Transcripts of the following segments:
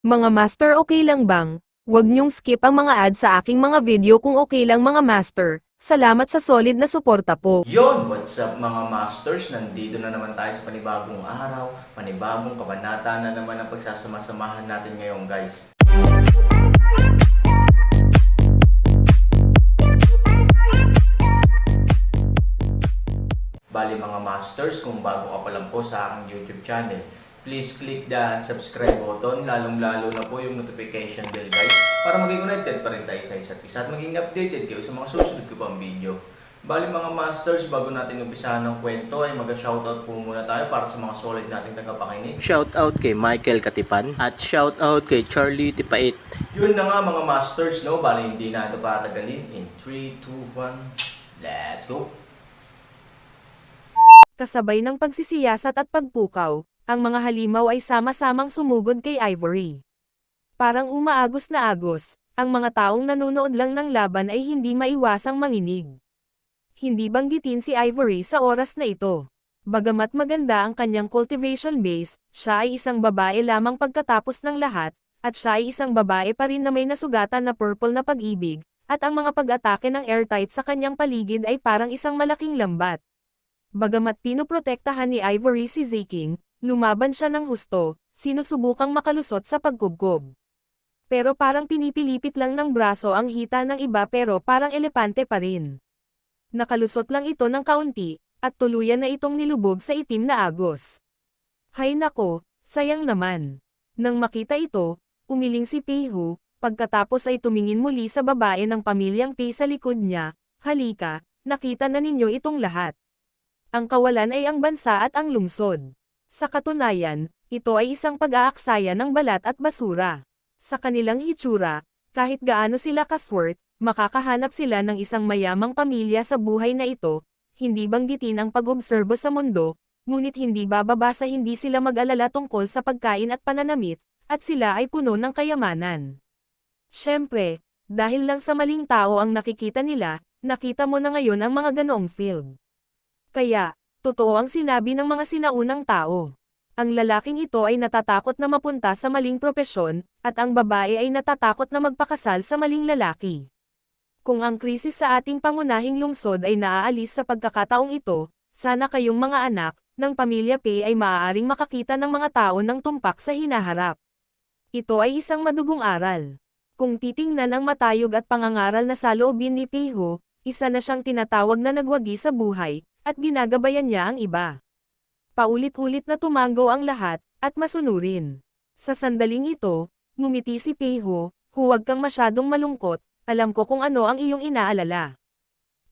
Mga master, okay lang bang? Huwag niyong skip ang mga ads sa aking mga video kung okay lang mga master. Salamat sa solid na suporta po. Yon, what's up mga masters? Nandito na naman tayo sa panibagong araw, panibagong kabanata na naman ang pagsasama-samahan natin ngayon guys. Bali mga masters, kung bago ka pa lang po sa aking YouTube channel, please click the subscribe button, lalong-lalo na po yung notification bell guys, para maging connected pa rin tayo sa isa't isa at maging updated kayo sa mga susunod ko pang video. Bali mga masters, bago natin umpisahan ng kwento ay mag-shoutout po muna tayo para sa mga solid nating tagapakinig. Shoutout kay Michael Katipan at shoutout kay Charlie Tipait. Yun na nga mga masters, no? Bali hindi na ito patagalin. In 3, 2, 1, let's go! Kasabay ng pagsisiyasat at pagpukaw, ang mga halimaw ay sama-samang sumugod kay Ivory. Parang umaagos na agos, ang mga taong nanonood lang ng laban ay hindi maiwasang manginig. Hindi banggitin si Ivory sa oras na ito. Bagamat maganda ang kanyang cultivation base, siya ay isang babae lamang pagkatapos ng lahat, at siya ay isang babae pa rin na may nasugatan na purple na pag-ibig, at ang mga pag-atake ng airtight sa kanyang paligid ay parang isang malaking lambat. Bagamat pinoprotektahan ni Ivory si Ziking, lumaban siya ng husto, sinusubukang makalusot sa pagkubkob. Pero parang pinipilipit lang ng braso ang hita ng iba pero parang elepante pa rin. Nakalusot lang ito ng kaunti, at tuluyan na itong nilubog sa itim na agos. Hay nako, sayang naman. Nang makita ito, umiling si Peihu, pagkatapos ay tumingin muli sa babae ng pamilyang Pei sa likod niya. Halika, nakita na ninyo itong lahat. Ang kawalan ay ang bansa at ang lungsod. Sa katunayan, ito ay isang pag-aaksaya ng balat at basura. Sa kanilang hitsura, kahit gaano sila kaswert, makakahanap sila ng isang mayamang pamilya sa buhay na ito, hindi banggitin ang pag-obserbo sa mundo, ngunit hindi bababa sa hindi sila mag-alala tungkol sa pagkain at pananamit, at sila ay puno ng kayamanan. Siyempre, dahil lang sa maling tao ang nakikita nila, nakita mo na ngayon ang mga ganoong field. Kaya, totoo ang sinabi ng mga sinaunang tao. Ang lalaking ito ay natatakot na mapunta sa maling propesyon, at ang babae ay natatakot na magpakasal sa maling lalaki. Kung ang krisis sa ating pangunahing lungsod ay naaalis sa pagkakataong ito, sana kayong mga anak ng pamilya Pei ay maaaring makakita ng mga tao ng tumpak sa hinaharap. Ito ay isang madugong aral. Kung titingnan ang matayog at pangangaral na saloobin ni Peihu, isa na siyang tinatawag na nagwagi sa buhay, at ginagabayan niya ang iba. Paulit-ulit na tumango ang lahat, at masunurin. Sa sandaling ito, ngumiti si Peihu, huwag kang masyadong malungkot, alam ko kung ano ang iyong inaalala.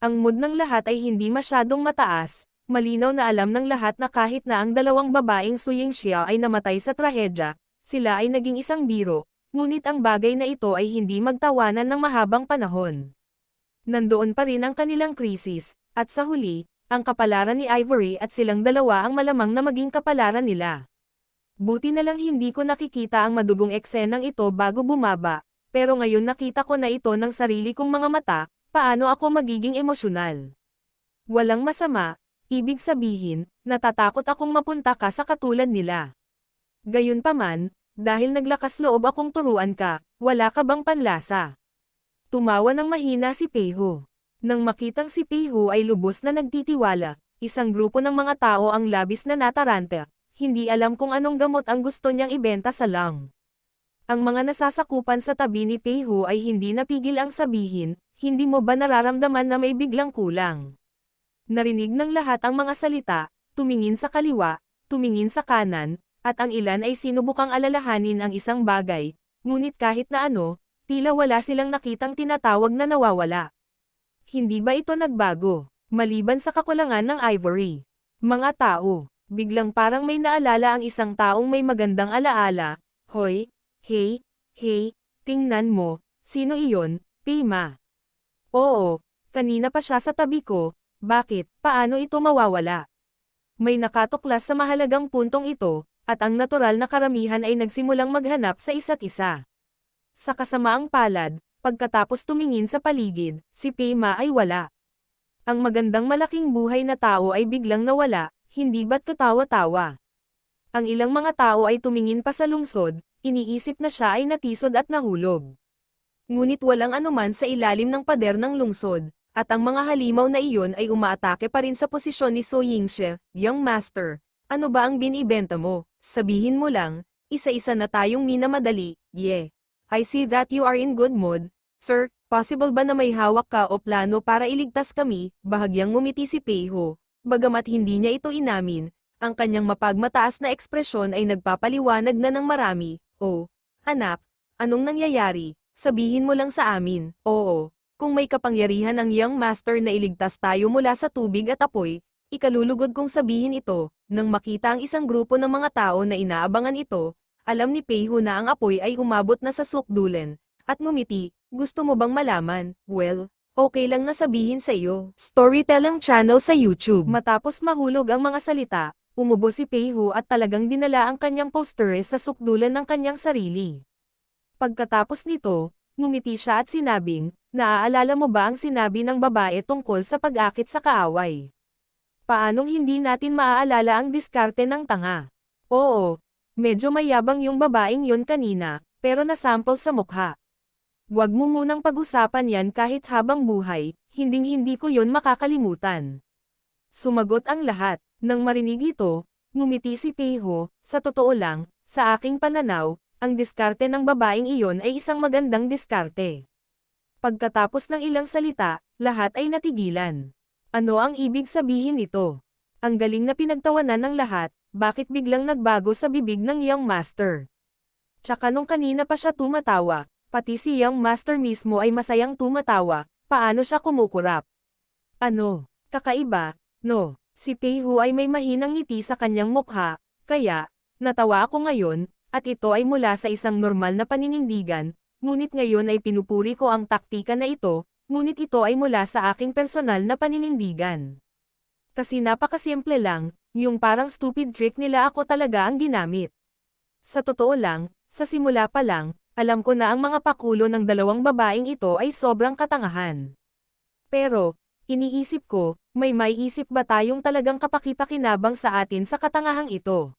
Ang mood ng lahat ay hindi masyadong mataas, malinaw na alam ng lahat na kahit na ang dalawang babaeng Suying Xia ay namatay sa trahedya, sila ay naging isang biro, ngunit ang bagay na ito ay hindi magtawanan ng mahabang panahon. Nandoon pa rin ang kanilang krisis, at sa huli, ang kapalaran ni Ivory at silang dalawa ang malamang na maging kapalaran nila. Buti na lang hindi ko nakikita ang madugong eksenang ito bago bumaba, pero ngayon nakita ko na ito ng sarili kong mga mata, paano ako magiging emosyonal. Walang masama, ibig sabihin, natatakot akong mapunta ka sa katulad nila. Gayunpaman, dahil naglakas loob akong turuan ka, wala ka bang panlasa? Tumawa ng mahina si Peihu. Nang makitang si Peihu ay lubos na nagtitiwala, isang grupo ng mga tao ang labis na nataranta, hindi alam kung anong gamot ang gusto niyang ibenta sa lang. Ang mga nasasakupan sa tabi ni Peihu ay hindi napigil ang sabihin, hindi mo ba nararamdaman na may biglang kulang? Narinig ng lahat ang mga salita, tumingin sa kaliwa, tumingin sa kanan, at ang ilan ay sinubukang alalahanin ang isang bagay, ngunit kahit na ano, tila wala silang nakitang tinatawag na nawawala. Hindi ba ito nagbago, maliban sa kakulangan ng Ivory? Mga tao, biglang parang may naalala ang isang taong may magandang alaala, hoy, hey, tingnan mo, sino iyon, Pima? Oo, kanina pa siya sa tabi ko, bakit, paano ito mawawala? May nakatuklas sa mahalagang puntong ito, at ang natural na karamihan ay nagsimulang maghanap sa isa't isa. Sa kasamaang palad, pagkatapos tumingin sa paligid, si Pima ay wala. Ang magandang malaking buhay na tao ay biglang nawala, hindi ba't katawa-tawa? Ang ilang mga tao ay tumingin pa sa lungsod, iniisip na siya ay natisod at nahulog. Ngunit walang anuman sa ilalim ng pader ng lungsod, at ang mga halimaw na iyon ay umaatake pa rin sa posisyon ni So Yingxie, Young Master. Ano ba ang binibenta mo? Sabihin mo lang, isa-isa na tayong minamadali, yeah. I see that you are in good mood. Sir, possible ba na may hawak ka o plano para iligtas kami? Bahagyang ngumiti si Peiho. Bagamat hindi niya ito inamin, ang kanyang mapagmataas na ekspresyon ay nagpapaliwanag na ng marami. Oh, anak, anong nangyayari? Sabihin mo lang sa amin. Oo, kung may kapangyarihan ang Young Master na iligtas tayo mula sa tubig at apoy, ikalulugod kong sabihin ito. Nang makita ang isang grupo ng mga tao na inaabangan ito, alam ni Peiho na ang apoy ay umabot na sa sukdulen, at ngumiti. Gusto mo bang malaman? Well, okay lang na sabihin sa iyo. Storytelling channel sa YouTube. Matapos mahulog ang mga salita, umubo si Peiho at talagang dinala ang kanyang posteres sa sukdulan ng kanyang sarili. Pagkatapos nito, ngumiti siya at sinabing, naaalala mo ba ang sinabi ng babae tungkol sa pag-akit sa kaaway? Paanong hindi natin maaalala ang diskarte ng tanga? Oo, medyo mayabang yung babaeng yun kanina, pero nasample sa mukha. Huwag mo munang pag-usapan yan kahit habang buhay, hinding-hindi ko yun makakalimutan. Sumagot ang lahat. Nang marinig ito, ngumiti si Peiho. Sa totoo lang, sa aking pananaw, ang diskarte ng babaeng iyon ay isang magandang diskarte. Pagkatapos ng ilang salita, lahat ay natigilan. Ano ang ibig sabihin nito? Ang galing na pinagtawanan ng lahat, bakit biglang nagbago sa bibig ng Young Master? Tsaka nung kanina pa siya tumatawa, pati si Young Master mismo ay masayang tumatawa, paano siya kumukurap? Ano? Kakaiba? No, si Peiho ay may mahinang ngiti sa kanyang mukha, kaya, natawa ako ngayon, at ito ay mula sa isang normal na paninindigan, ngunit ngayon ay pinupuri ko ang taktika na ito, ngunit ito ay mula sa aking personal na paninindigan. Kasi napakasimple lang, yung parang stupid trick nila ako talaga ang ginamit. Sa totoo lang, sa simula pa lang, alam ko na ang mga pakulo ng dalawang babaeng ito ay sobrang katangahan. Pero, iniisip ko, may isip ba tayong talagang kapakipakinabang sa atin sa katangahang ito?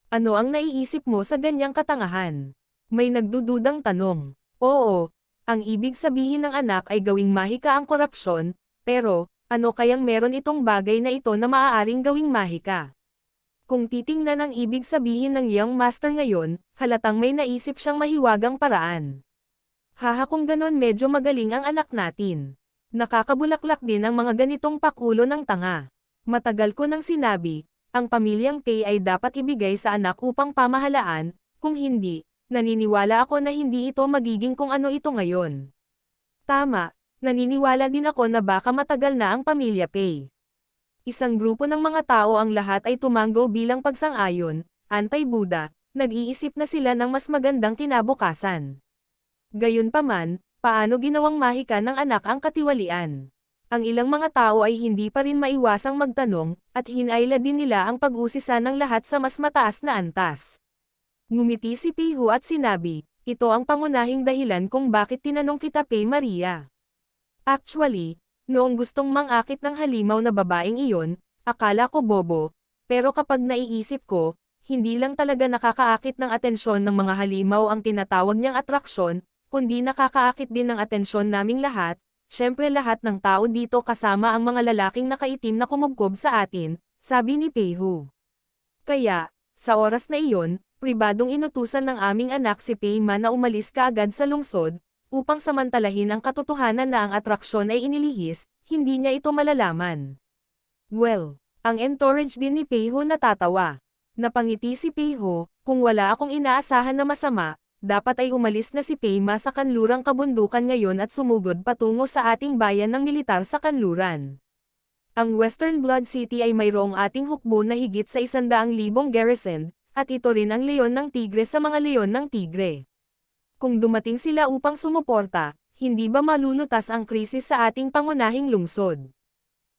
Ano ang naiisip mo sa ganyang katangahan? May nagdududang tanong. Oo, ang ibig sabihin ng anak ay gawing mahika ang korupsyon, pero, ano kayang meron itong bagay na ito na maaaring gawing mahika? Kung titingnan ang ibig sabihin ng Young Master ngayon, halatang may naisip siyang mahiwagang paraan. Haha, kung ganon medyo magaling ang anak natin. Nakakabulaklak din ang mga ganitong pakulo ng tanga. Matagal ko nang sinabi, ang pamilyang Pei ay dapat ibigay sa anak upang pamahalaan, kung hindi, naniniwala ako na hindi ito magiging kung ano ito ngayon. Tama, naniniwala din ako na baka matagal na ang pamilya Pei. Isang grupo ng mga tao ang lahat ay tumanggo bilang pagsang-ayon, anti-Buddha, nag-iisip na sila ng mas magandang kinabukasan. Gayunpaman, paano ginawang mahika ng anak ang katiwalian? Ang ilang mga tao ay hindi pa rin maiwasang magtanong, at hinayla din nila ang pag-usisa ng lahat sa mas mataas na antas. Ngumiti si Peiho at sinabi, ito ang pangunahing dahilan kung bakit tinanong kita Pei Maria. Actually, noong gustong mangakit ng halimaw na babaeng iyon, akala ko bobo, pero kapag naiisip ko, hindi lang talaga nakakaakit ng atensyon ng mga halimaw ang tinatawag niyang atraksyon, kundi nakakaakit din ng atensyon naming lahat. Siyempre lahat ng tao dito kasama ang mga lalaking nakaitim na kumubkob sa atin, sabi ni Peiho. Kaya, sa oras na iyon, pribadong inutusan ng aming anak si Pei Ma na umalis kaagad sa lungsod, upang samantalahin ang katotohanan na ang atraksyon ay inilihis, hindi niya ito malalaman. Well, ang entourage din ni Peiho natatawa. Napangiti si Peiho, kung wala akong inaasahan na masama, dapat ay umalis na si Pei Ma sa kanlurang kabundukan ngayon at sumugod patungo sa ating bayan ng militar sa kanluran. Ang Western Blood City ay mayroong ating hukbo na higit sa 100,000 garrison, at ito rin ang leon ng tigre sa mga leon ng tigre. Kung dumating sila upang sumuporta, hindi ba malulutas ang krisis sa ating pangunahing lungsod?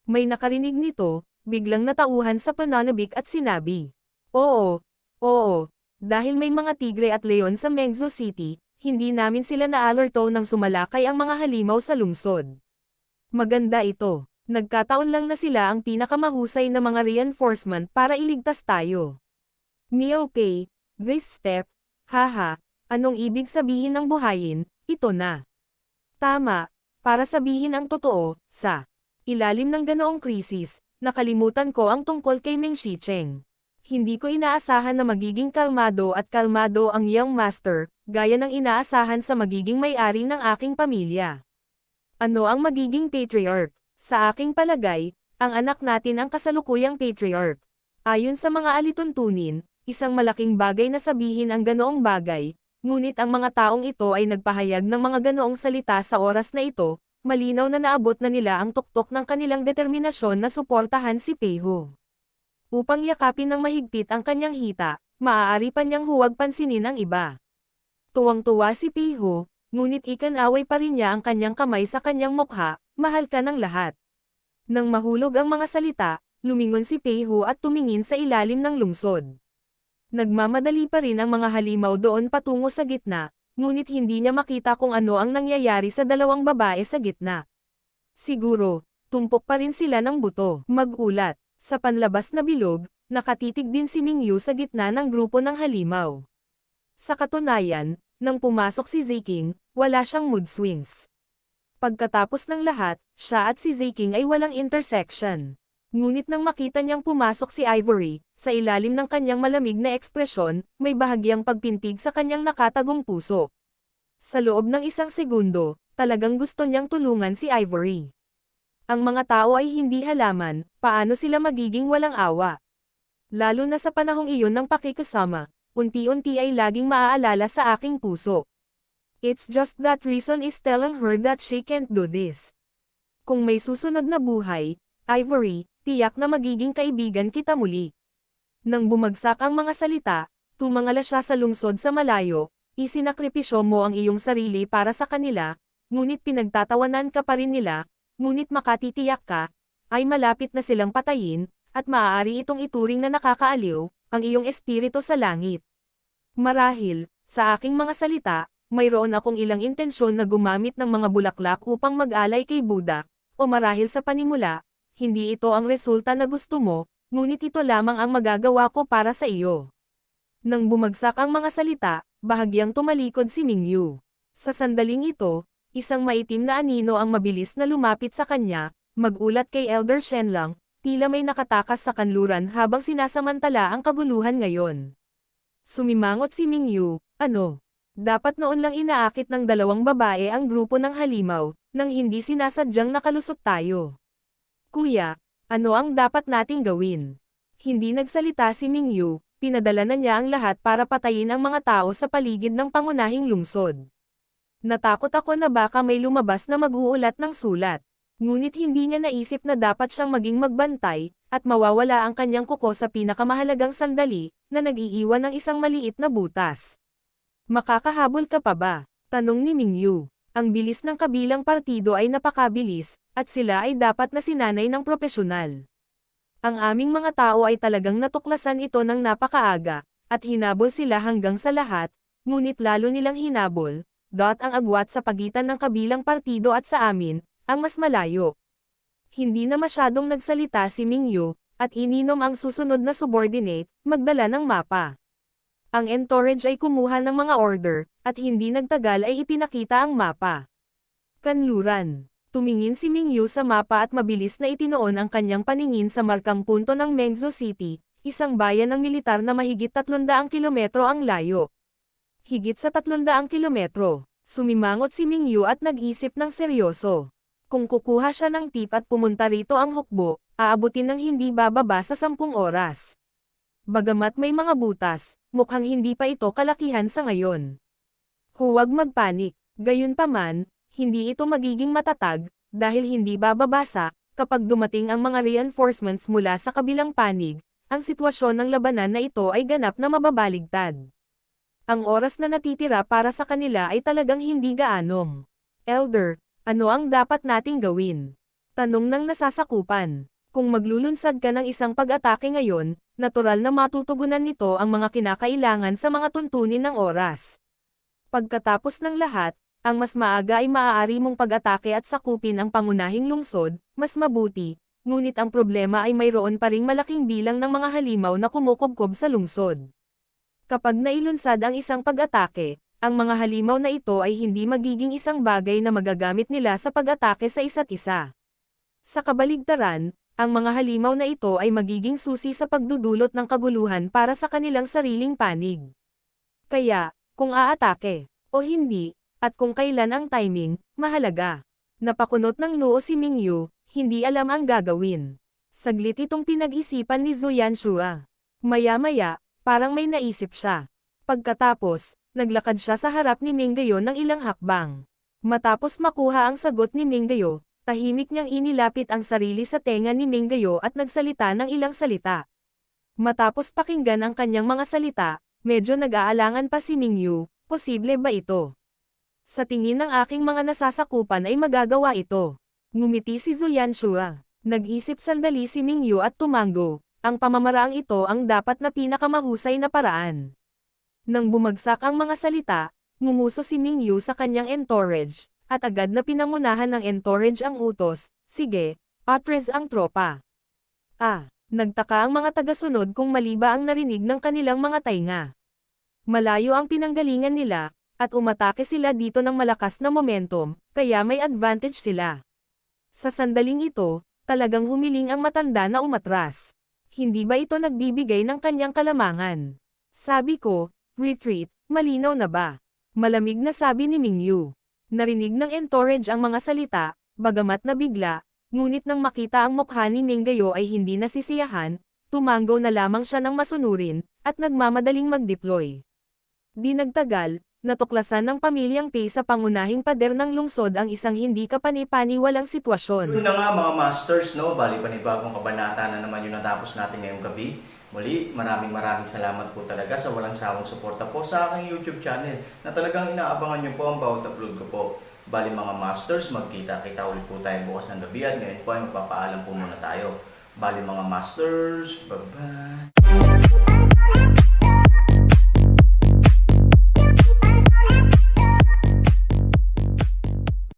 May nakarinig nito, biglang natauhan sa pananabik at sinabi, oo, dahil may mga tigre at leon sa Mengzo City, hindi namin sila na-alerto nang sumalakay ang mga halimaw sa lungsod. Maganda ito, nagkataon lang na sila ang pinakamahusay na mga reinforcement para iligtas tayo. Miao Pei, this step, Haha, anong ibig sabihin ng buhayin? Ito na. Tama, para sabihin ang totoo, sa ilalim ng ganoong krisis, nakalimutan ko ang tungkol kay Meng Shicheng. Hindi ko inaasahan na magiging kalmado at kalmado ang Young Master, gaya ng inaasahan sa magiging may-ari ng aking pamilya. Ano ang magiging patriarch? Sa aking palagay, ang anak natin ang kasalukuyang patriarch. Ayon sa mga alituntunin, isang malaking bagay na sabihin ang ganoong bagay, ngunit ang mga taong ito ay nagpahayag ng mga ganoong salita sa oras na ito, malinaw na naabot na nila ang tuktok ng kanilang determinasyon na suportahan si Peiho. Upang yakapin ng mahigpit ang kanyang hita, maaari pa niyang huwag pansinin ang iba. Tuwang-tuwa si Peiho, ngunit ikan-away pa rin niya ang kanyang kamay sa kanyang mukha, mahal ka ng lahat. Nang mahulog ang mga salita, lumingon si Peiho at tumingin sa ilalim ng lungsod. Nagmamadali pa rin ang mga halimaw doon patungo sa gitna, ngunit hindi niya makita kung ano ang nangyayari sa dalawang babae sa gitna. Siguro, tumpok pa rin sila ng buto. Mag-ulat, sa panlabas na bilog, nakatitig din si Mingyu sa gitna ng grupo ng halimaw. Sa katunayan, nang pumasok si Ziking, wala siyang mood swings. Pagkatapos ng lahat, siya at si Ziking ay walang intersection. Ngunit nang makita niyang pumasok si Ivory, sa ilalim ng kanyang malamig na ekspresyon, may bahagyang pagpintig sa kanyang nakatagong puso. Sa loob ng isang segundo, talagang gusto niyang tulungan si Ivory. Ang mga tao ay hindi halaman, paano sila magiging walang awa? Lalo na sa panahong iyon ng pakikisama, unti-unti ay laging maaalala sa aking puso. It's just that reason is telling her that she can't do this. Kung may susunod na buhay, Ivory, tiyak na magiging kaibigan kita muli. Nang bumagsak ang mga salita, tumangala siya sa lungsod sa malayo, isinakripisyo mo ang iyong sarili para sa kanila, ngunit pinagtatawanan ka pa rin nila, ngunit makatitiyak ka, ay malapit na silang patayin, at maaari itong ituring na nakakaaliw, ang iyong espiritu sa langit. Marahil, sa aking mga salita, mayroon akong ilang intensyon na gumamit ng mga bulaklak upang mag-alay kay Buddha, o marahil sa panimula, hindi ito ang resulta na gusto mo, ngunit ito lamang ang magagawa ko para sa iyo. Nang bumagsak ang mga salita, bahagyang tumalikod si Mingyu. Sa sandaling ito, isang maitim na anino ang mabilis na lumapit sa kanya, mag-ulat kay Elder Shenlang, tila may nakatakas sa kanluran habang sinasamantala ang kaguluhan ngayon. Sumimangot si Mingyu, ano? Dapat noon lang inaakit ng dalawang babae ang grupo ng halimaw, nang hindi sinasadyang nakalusot tayo. Kuya, ano ang dapat nating gawin? Hindi nagsalita si Mingyu, pinadala na niya ang lahat para patayin ang mga tao sa paligid ng pangunahing lungsod. Natakot ako na baka may lumabas na mag-uulat ng sulat. Ngunit hindi niya naisip na dapat siyang maging magbantay, at mawawala ang kanyang kuko sa pinakamahalagang sandali, na nag-iiwan ng isang maliit na butas. Makakahabol ka pa ba? Tanong ni Mingyu. Ang bilis ng kabilang partido ay napakabilis, at sila ay dapat na sinanay ng propesyonal. Ang aming mga tao ay talagang natuklasan ito ng napakaaga, at hinabol sila hanggang sa lahat, ngunit lalo nilang hinabol, ang agwat sa pagitan ng kabilang partido at sa amin, ang mas malayo. Hindi na masyadong nagsalita si Mingyu, at ininom ang susunod na subordinate, magdala ng mapa. Ang entourage ay kumuha ng mga order, at hindi nagtagal ay ipinakita ang mapa. Kanluran. Tumingin si Mingyu sa mapa at mabilis na itinoon ang kanyang paningin sa markang punto ng Mengzhou City, isang bayan ng militar na mahigit 300 kilometro ang layo. Higit sa 300 kilometro. Sumimangot si Mingyu at nag-isip ng seryoso. Kung kukuha siya ng tip at pumunta rito ang hukbo, aabutin ng hindi bababa sa 10 oras. Bagamat may mga butas, mukhang hindi pa ito kalakihan sa ngayon. Huwag magpanik, gayunpaman, hindi ito magiging matatag, dahil hindi bababasa, kapag dumating ang mga reinforcements mula sa kabilang panig, ang sitwasyon ng labanan na ito ay ganap na mababaligtad. Ang oras na natitira para sa kanila ay talagang hindi gaanong. Elder, ano ang dapat nating gawin? Tanong ng nasasakupan. Kung maglulunsad ka ng isang pag-atake ngayon, natural na matutugunan nito ang mga kinakailangan sa mga tuntunin ng oras. Pagkatapos ng lahat, ang mas maaga ay maaari mong pag-atake at sakupin ang pangunahing lungsod, mas mabuti, ngunit ang problema ay mayroon pa ring malaking bilang ng mga halimaw na kumukubkob sa lungsod. Kapag nailunsad ang isang pag-atake, ang mga halimaw na ito ay hindi magiging isang bagay na magagamit nila sa pag-atake sa isa't isa. Sa kabaligtaran, ang mga halimaw na ito ay magiging susi sa pagdudulot ng kaguluhan para sa kanilang sariling panig. Kaya, kung aatake, o hindi, at kung kailan ang timing, mahalaga. Napakunot ng noo si Mingyu, hindi alam ang gagawin. Saglit itong pinag-isipan ni Zuyan Shua. Maya-maya, parang may naisip siya. Pagkatapos, naglakad siya sa harap ni Minggayo ng ilang hakbang. Matapos makuha ang sagot ni Minggayo, tahimik niyang inilapit ang sarili sa tenga ni Minggayo at nagsalita ng ilang salita. Matapos pakinggan ang kanyang mga salita, medyo nag-aalangan pa si Mingyu, posible ba ito? Sa tingin ng aking mga nasasakupan ay magagawa ito. Ngumiti si Zuyan Shua. Nag-isip sandali si Mingyu at tumango. Ang pamamaraang ito ang dapat na pinakamahusay na paraan. Nang bumagsak ang mga salita, ngumuso si Mingyu sa kanyang entourage, at agad na pinangunahan ng entourage ang utos, sige, patres ang tropa. Nagtaka ang mga tagasunod kung mali ba ang narinig ng kanilang mga tainga. Malayo ang pinanggalingan nila, at umatake sila dito ng malakas na momentum, kaya may advantage sila. Sa sandaling ito, talagang humiling ang matanda na umatras. Hindi ba ito nagbibigay ng kanyang kalamangan? Sabi ko, retreat, malinaw na ba? Malamig na sabi ni Mingyu. Narinig ng entourage ang mga salita, bagamat nabigla, ngunit nang makita ang mukha ni Minggayo ay hindi nasisiyahan, tumango na lamang siya ng masunurin, at nagmamadaling mag-deploy. Di nagtagal, natuklasan ng pamilyang Pei sa pangunahing pader ng lungsod ang isang hindi kapani-paniwalang sitwasyon. Yun na nga mga masters, no? Bali panibagong kabanata na naman yung natapos natin ngayong gabi. Muli, maraming salamat po talaga sa walang sawang suporta po sa aking YouTube channel na talagang inaabangan nyo po ang bawat upload ko po. Bali mga masters, magkita-kita ulit po tayo bukas ng gabi at ngayon po ay magpapaalam po muna tayo. Bali mga masters, bye-bye!